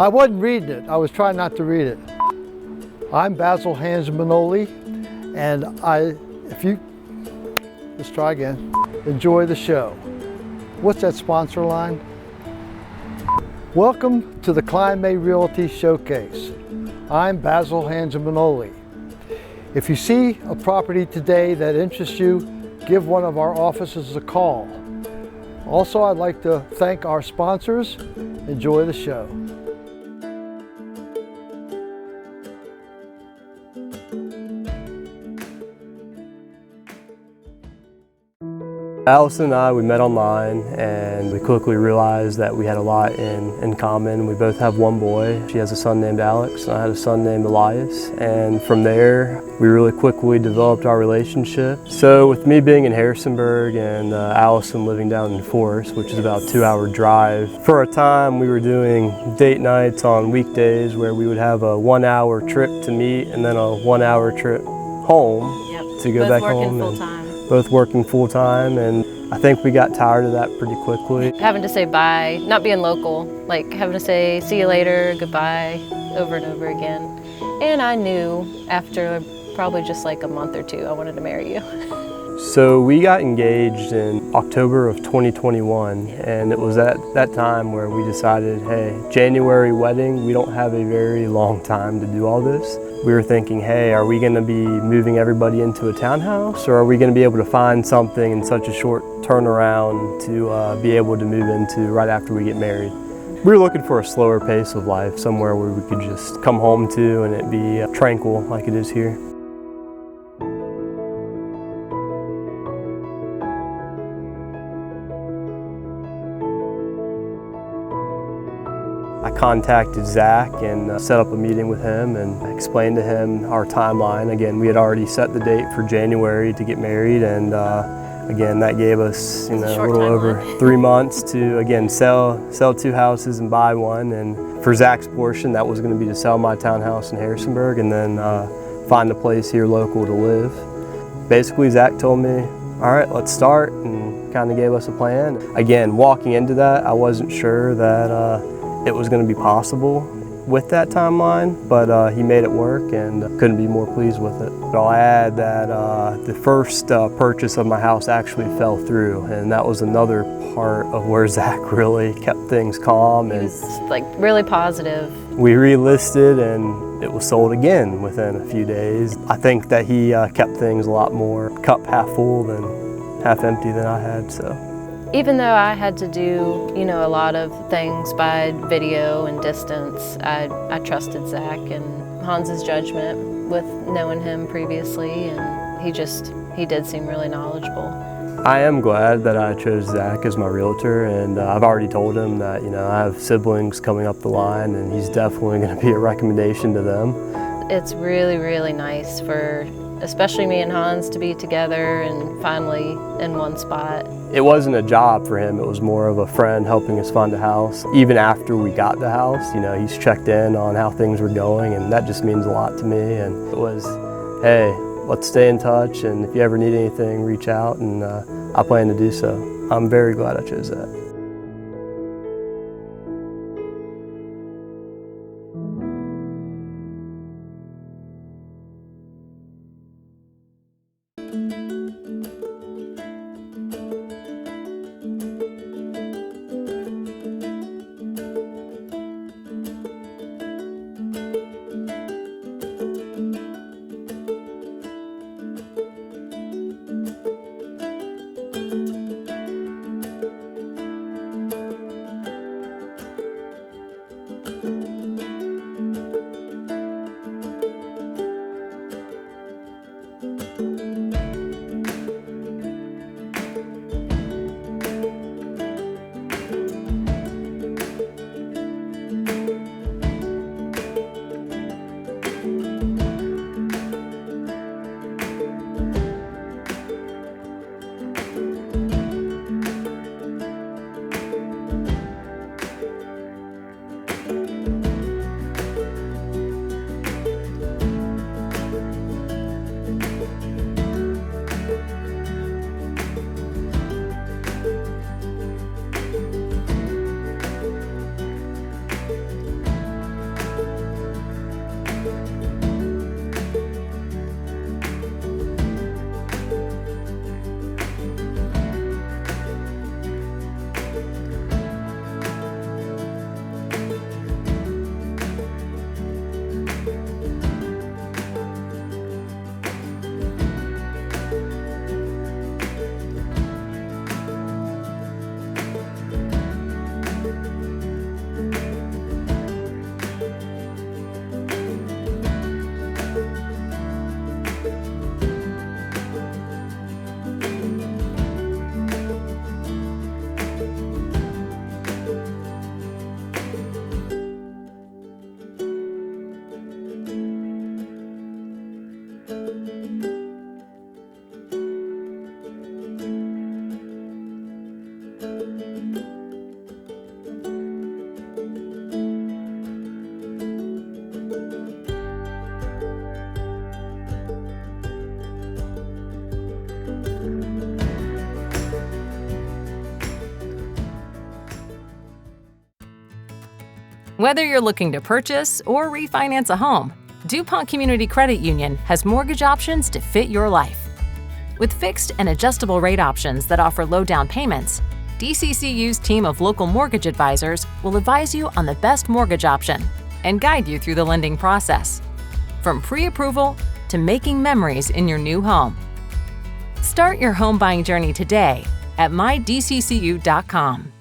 I wasn't reading it. I was trying not to read it. I'm Basil Hangemanole, and let's try again. Enjoy the show. What's that sponsor line? Welcome to the Kline May Realty Showcase. I'm Basil Hangemanole. If you see a property today that interests you, give one of our offices a call. Also, I'd like to thank our sponsors. Enjoy the show. Allison and I, we met online and we quickly realized that we had a lot in common. We both have one boy. She has a son named Alex and I had a son named Elias. And from there, we really quickly developed our relationship. So with me being in Harrisonburg and Allison living down in Forest, which is about a 2-hour drive, for a time we were doing date nights on weekdays where we would have a 1-hour trip to meet and then a 1-hour trip home to go back home. Both working full-time, and I think we got tired of that pretty quickly. Having to say bye, not being local, like having to say see you later, goodbye, over and over again. And I knew after probably just like a month or two, I wanted to marry you. So we got engaged in October of 2021, and it was at that time where we decided, hey, January wedding, we don't have a very long time to do all this. We were thinking, hey, are we gonna be moving everybody into a townhouse, or are we gonna be able to find something in such a short turnaround to be able to move into right after we get married? We were looking for a slower pace of life, somewhere where we could just come home to and it be tranquil like it is here. I contacted Zach and set up a meeting with him and explained to him our timeline. Again, we had already set the date for January to get married, and again, that gave us a little over 3 months to again sell 2 houses and buy one. And for Zach's portion, that was going to be to sell my townhouse in Harrisonburg and then find a place here local to live. Basically, Zach told me, all right, let's start, and kind of gave us a plan. Again, walking into that, I wasn't sure that it was going to be possible with that timeline, but he made it work and couldn't be more pleased with it. But I'll add that the first purchase of my house actually fell through, and that was another part of where Zach really kept things calm. He was like really positive. We relisted and it was sold again within a few days. I think that he kept things a lot more cup half full than half empty than I had. So. Even though I had to do, a lot of things by video and distance, I trusted Zach and Hans's judgment with knowing him previously, and he did seem really knowledgeable. I am glad that I chose Zach as my realtor, and I've already told him that, I have siblings coming up the line, and he's definitely going to be a recommendation to them. It's really, really nice for especially me and Hans to be together and finally in one spot. It wasn't a job for him, it was more of a friend helping us find a house. Even after we got the house, he's checked in on how things were going, and that just means a lot to me. And it was, hey, let's stay in touch, and if you ever need anything, reach out, and I plan to do so. I'm very glad I chose that. Whether you're looking to purchase or refinance a home, DuPont Community Credit Union has mortgage options to fit your life. With fixed and adjustable rate options that offer low down payments, DCCU's team of local mortgage advisors will advise you on the best mortgage option and guide you through the lending process, from pre-approval to making memories in your new home. Start your home buying journey today at mydccu.com.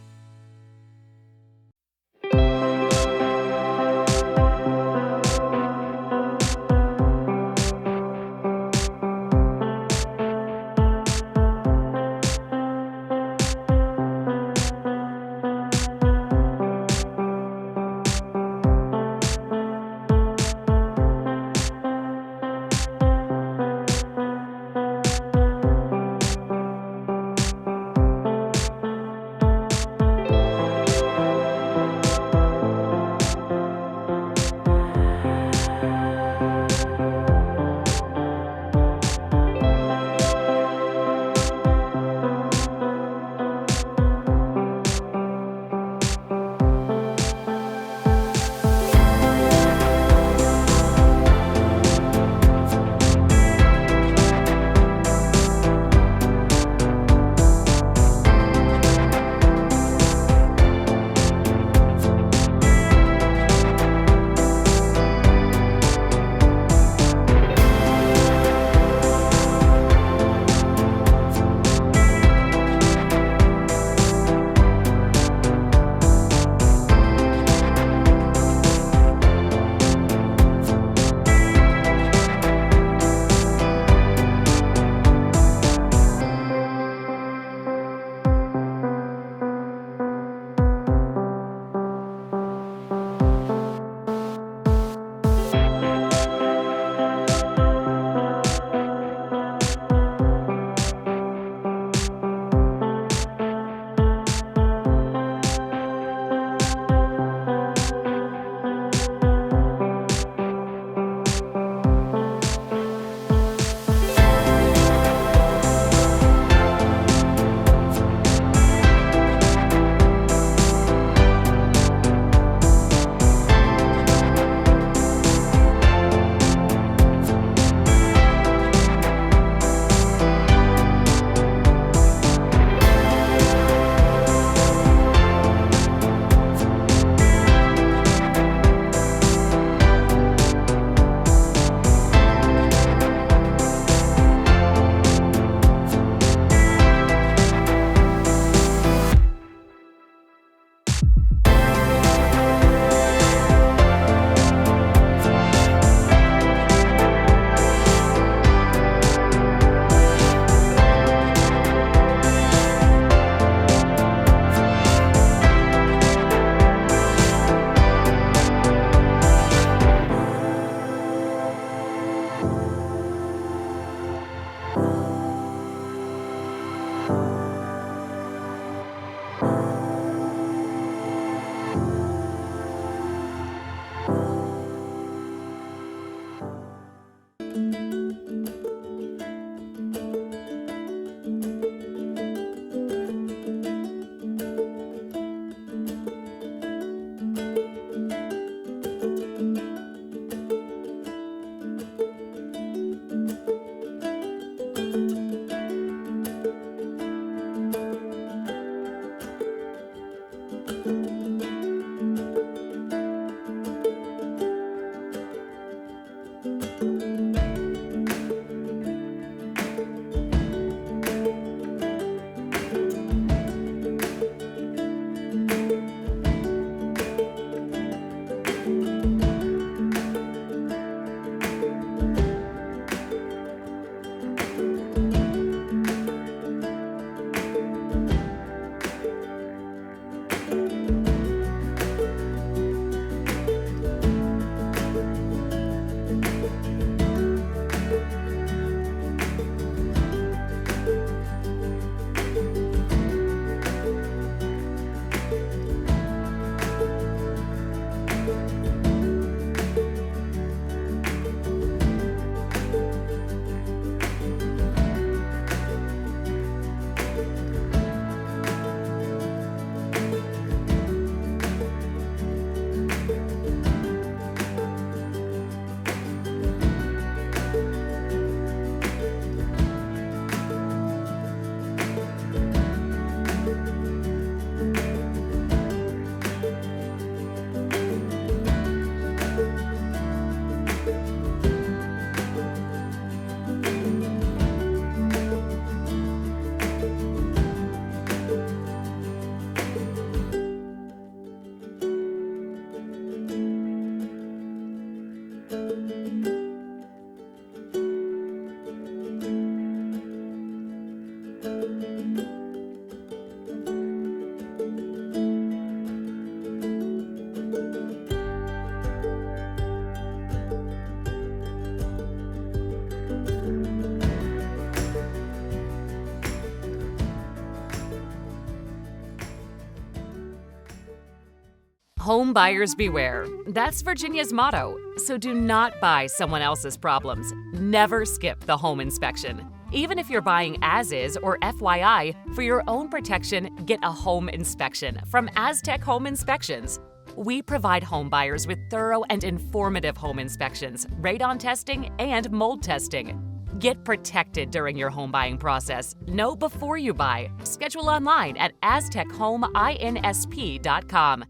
Home buyers beware. That's Virginia's motto. So do not buy someone else's problems. Never skip the home inspection. Even if you're buying as is or FYI, for your own protection, get a home inspection from Aztec Home Inspections. We provide home buyers with thorough and informative home inspections, radon testing, and mold testing. Get protected during your home buying process. Know before you buy. Schedule online at aztechomeInsp.com.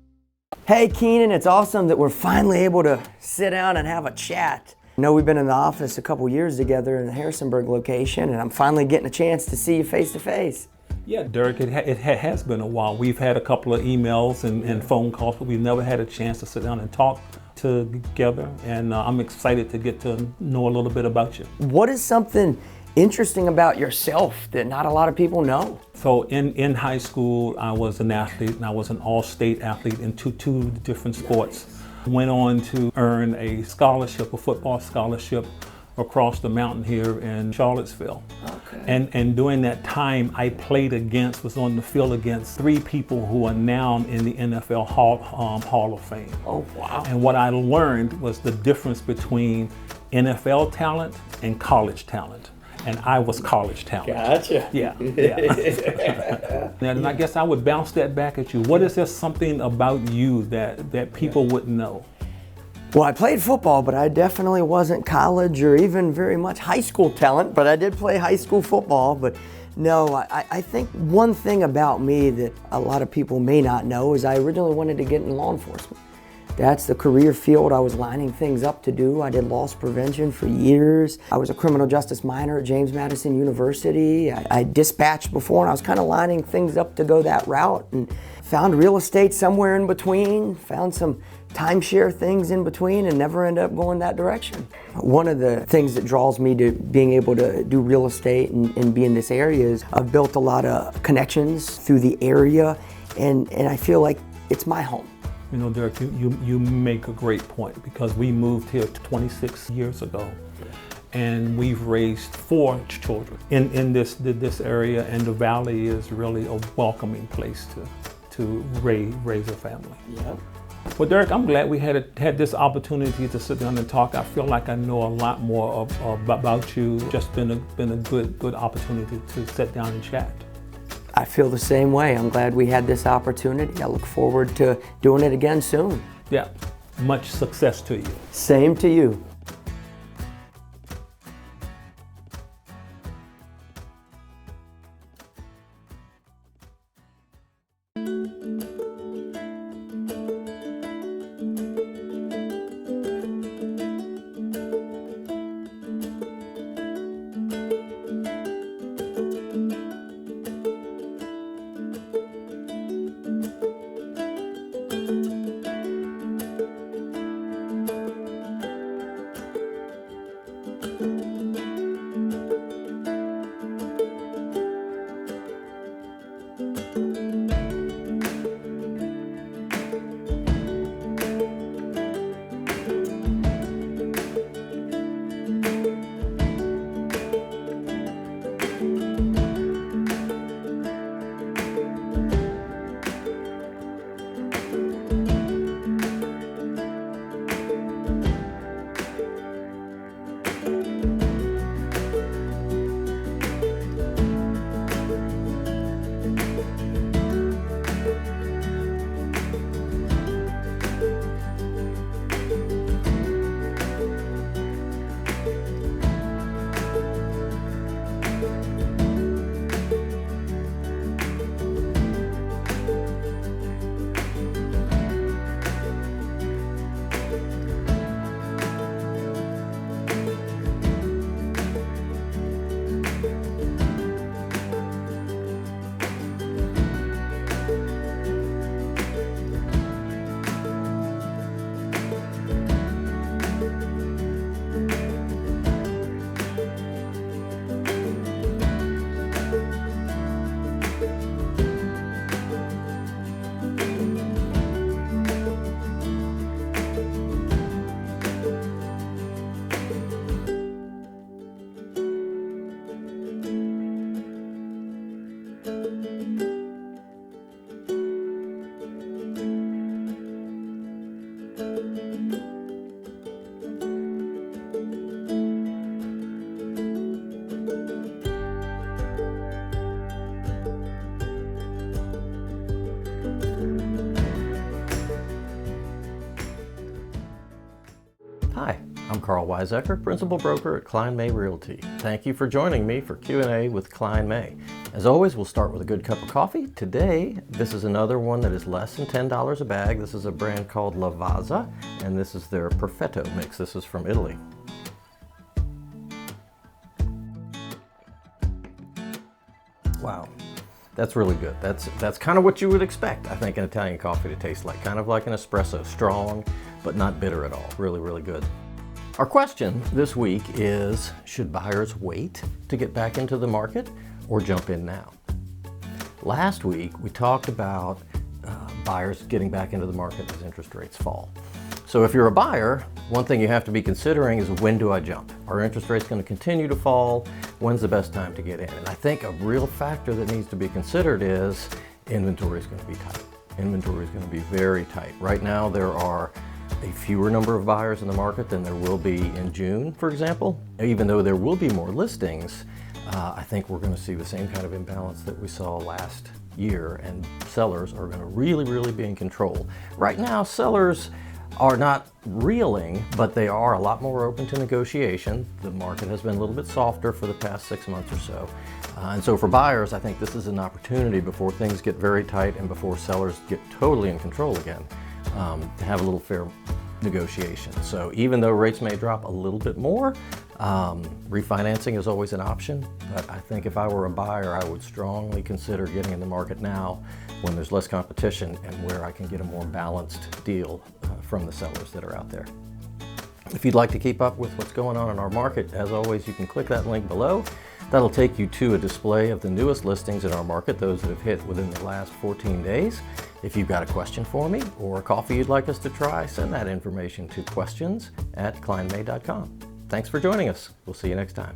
Hey Keenan, it's awesome that we're finally able to sit down and have a chat. I know we've been in the office a couple years together in the Harrisonburg location, and I'm finally getting a chance to see you face to face. Yeah, Derek, it has been a while. We've had a couple of emails and phone calls, but we've never had a chance to sit down and talk together, and I'm excited to get to know a little bit about you. What is something interesting about yourself that not a lot of people know? So in high school, I was an athlete, and I was an all-state athlete in two different sports. Went on to earn a scholarship, a football scholarship, across the mountain here in Charlottesville. Okay. And during that time, I was on the field against 3 people who are now in the NFL Hall of Fame. Oh, wow. And what I learned was the difference between NFL talent and college talent. And I was college talent. Gotcha. Yeah. And I guess I would bounce that back at you. What is there something about you that people wouldn't know? Well, I played football, but I definitely wasn't college or even very much high school talent, but I did play high school football. But no, I think one thing about me that a lot of people may not know is I originally wanted to get in law enforcement. That's the career field I was lining things up to do. I did loss prevention for years. I was a criminal justice minor at James Madison University. I dispatched before, and I was kind of lining things up to go that route, and found real estate somewhere in between, found some timeshare things in between, and never ended up going that direction. One of the things that draws me to being able to do real estate and be in this area is I've built a lot of connections through the area, and I feel like it's my home. You know, Derek, you make a great point, because we moved here 26 years ago, and we've raised 4 children in this area, and the Valley is really a welcoming place to raise a family. Yep. Well, Derek, I'm glad we had this opportunity to sit down and talk. I feel like I know a lot more about you. Just been a good opportunity to sit down and chat. I feel the same way. I'm glad we had this opportunity. I look forward to doing it again soon. Yeah, much success to you. Same to you. Hi, I'm Karl Waizecker, Principal Broker at Kline May Realty. Thank you for joining me for Q&A with Kline May. As always, we'll start with a good cup of coffee. Today, this is another one that is less than $10 a bag. This is a brand called Lavazza, and this is their Perfetto mix. This is from Italy. Wow, that's really good. That's kind of what you would expect, I think, an Italian coffee to taste like. Kind of like an espresso, strong, but not bitter at all. Really, really good. Our question this week is, should buyers wait to get back into the market or jump in now? Last week, we talked about buyers getting back into the market as interest rates fall. So if you're a buyer, one thing you have to be considering is, when do I jump? Are interest rates going to continue to fall? When's the best time to get in? And I think a real factor that needs to be considered is inventory is going to be tight. Inventory is going to be very tight. Right now, there are a fewer number of buyers in the market than there will be in June, for example. Even though there will be more listings, I think we're going to see the same kind of imbalance that we saw last year, and sellers are going to really be in control. Right now, sellers are not reeling, but they are a lot more open to negotiation. The market has been a little bit softer for the past 6 months or so. And so for buyers, I think this is an opportunity before things get very tight and before sellers get totally in control again, to have a little fair negotiation. So even though rates may drop a little bit more, refinancing is always an option. But I think if I were a buyer, I would strongly consider getting in the market now when there's less competition and where I can get a more balanced deal from the sellers that are out there. If you'd like to keep up with what's going on in our market, as always, you can click that link below. That'll take you to a display of the newest listings in our market, those that have hit within the last 14 days. If you've got a question for me or a coffee you'd like us to try, send that information to questions@klinemay.com. Thanks for joining us. We'll see you next time.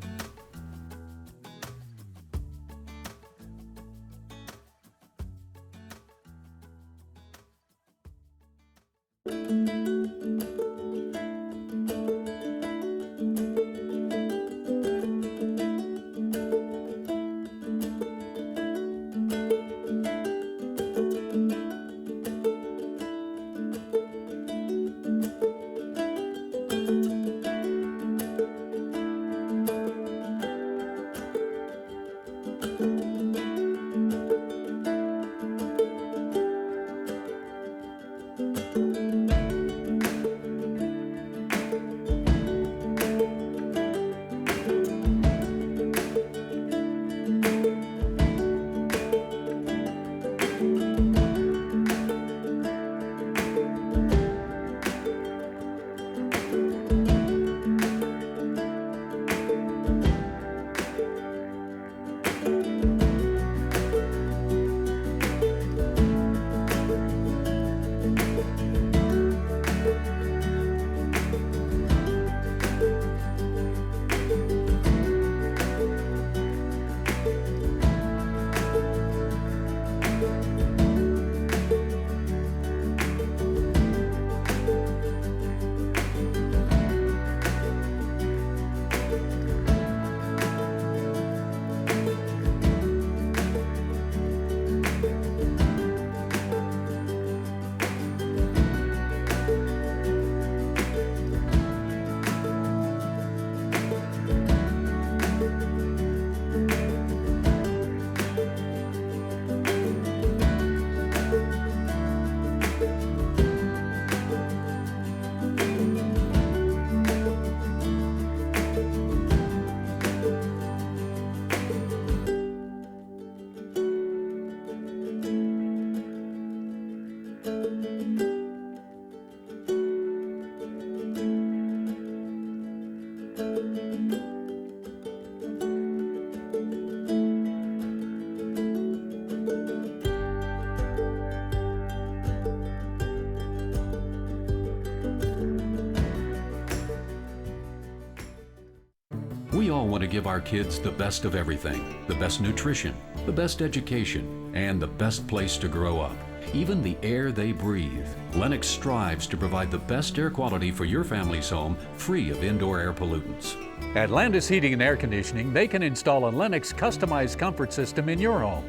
We all want to give our kids the best of everything, the best nutrition, the best education, and the best place to grow up. even the air they breathe. Lennox strives to provide the best air quality for your family's home, free of indoor air pollutants. At Landis Heating and Air Conditioning, they can install a Lennox customized comfort system in your home.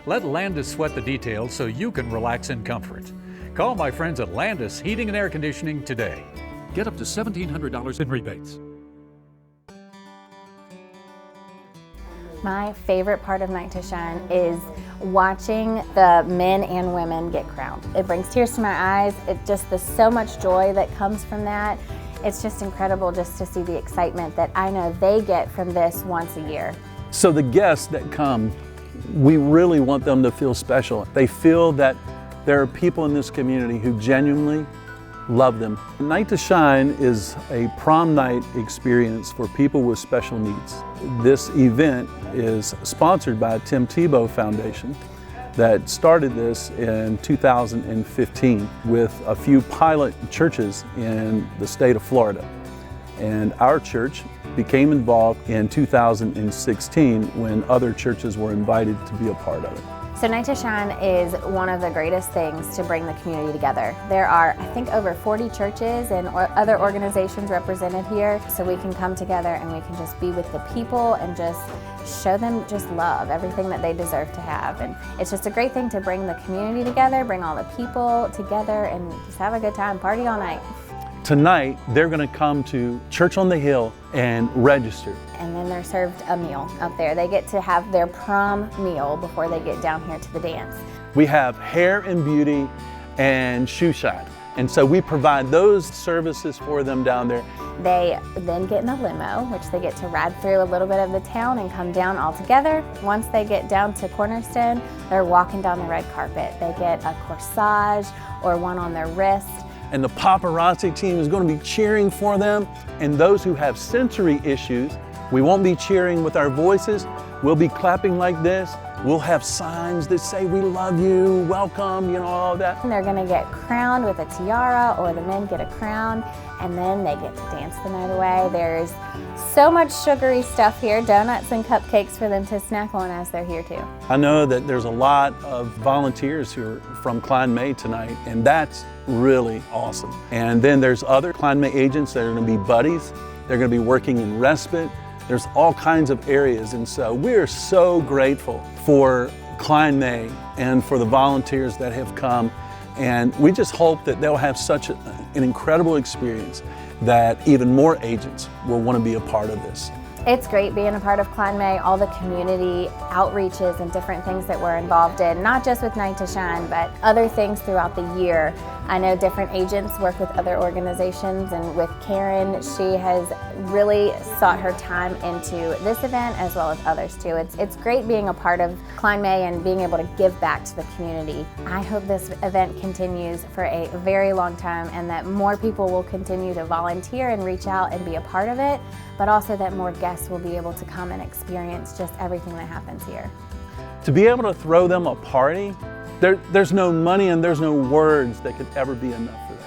Let Landis sweat the details so you can relax in comfort. Call my friends at Landis Heating and Air Conditioning today. Get up to $1,700 in rebates. My favorite part of Night to Shine is watching the men and women get crowned. It brings tears to my eyes. There's so much joy that comes from that. It's just incredible just to see the excitement that I know they get from this once a year. So the guests that come, we really want them to feel special. They feel that there are people in this community who genuinely love them. Night to Shine is a prom night experience for people with special needs. This event is sponsored by Tim Tebow Foundation that started this in 2015 with a few pilot churches in the state of Florida. And our church became involved in 2016 when other churches were invited to be a part of it. So Night to Shine is one of the greatest things to bring the community together. There are, I think, over 40 churches and other organizations represented here, so we can come together and we can just be with the people and just show them just love, everything that they deserve to have. And it's just a great thing to bring the community together, bring all the people together, and just have a good time, party all night. Tonight, they're going to come to Church on the Hill and register. And then they're served a meal up there. They get to have their prom meal before they get down here to the dance. We have hair and beauty and shoe shine. And so we provide those services for them down there. They then get in a limo, which they get to ride through a little bit of the town and come down all together. Once they get down to Cornerstone, they're walking down the red carpet. They get a corsage or one on their wrist. And the paparazzi team is going to be cheering for them. And those who have sensory issues, we won't be cheering with our voices. We'll be clapping like this. We'll have signs that say, "We love you, welcome," you know, all that. And they're going to get crowned with a tiara, or the men get a crown, and then they get to dance the night away. There's so much sugary stuff here, donuts and cupcakes for them to snack on as they're here too. I know that there's a lot of volunteers who are from Kline May tonight, and that's really awesome. And then there's other Kline May agents that are going to be buddies. They're going to be working in respite. There's all kinds of areas, and so we're so grateful for Kline May and for the volunteers that have come, and we just hope that they'll have such an incredible experience that even more agents will want to be a part of this. It's great being a part of Kline May, all the community outreaches and different things that we're involved in, not just with Night to Shine, but other things throughout the year. I know different agents work with other organizations, and with Karen, she has really sought her time into this event as well as others too. It's great being a part of Kline May and being able to give back to the community. I hope this event continues for a very long time and that more people will continue to volunteer and reach out and be a part of it, but also that more guests will be able to come and experience just everything that happens here. To be able to throw them a party, there's no money and there's no words that could ever be enough for that.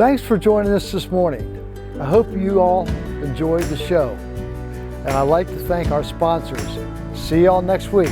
Thanks for joining us this morning. I hope you all enjoyed the show. And I'd like to thank our sponsors. See y'all next week.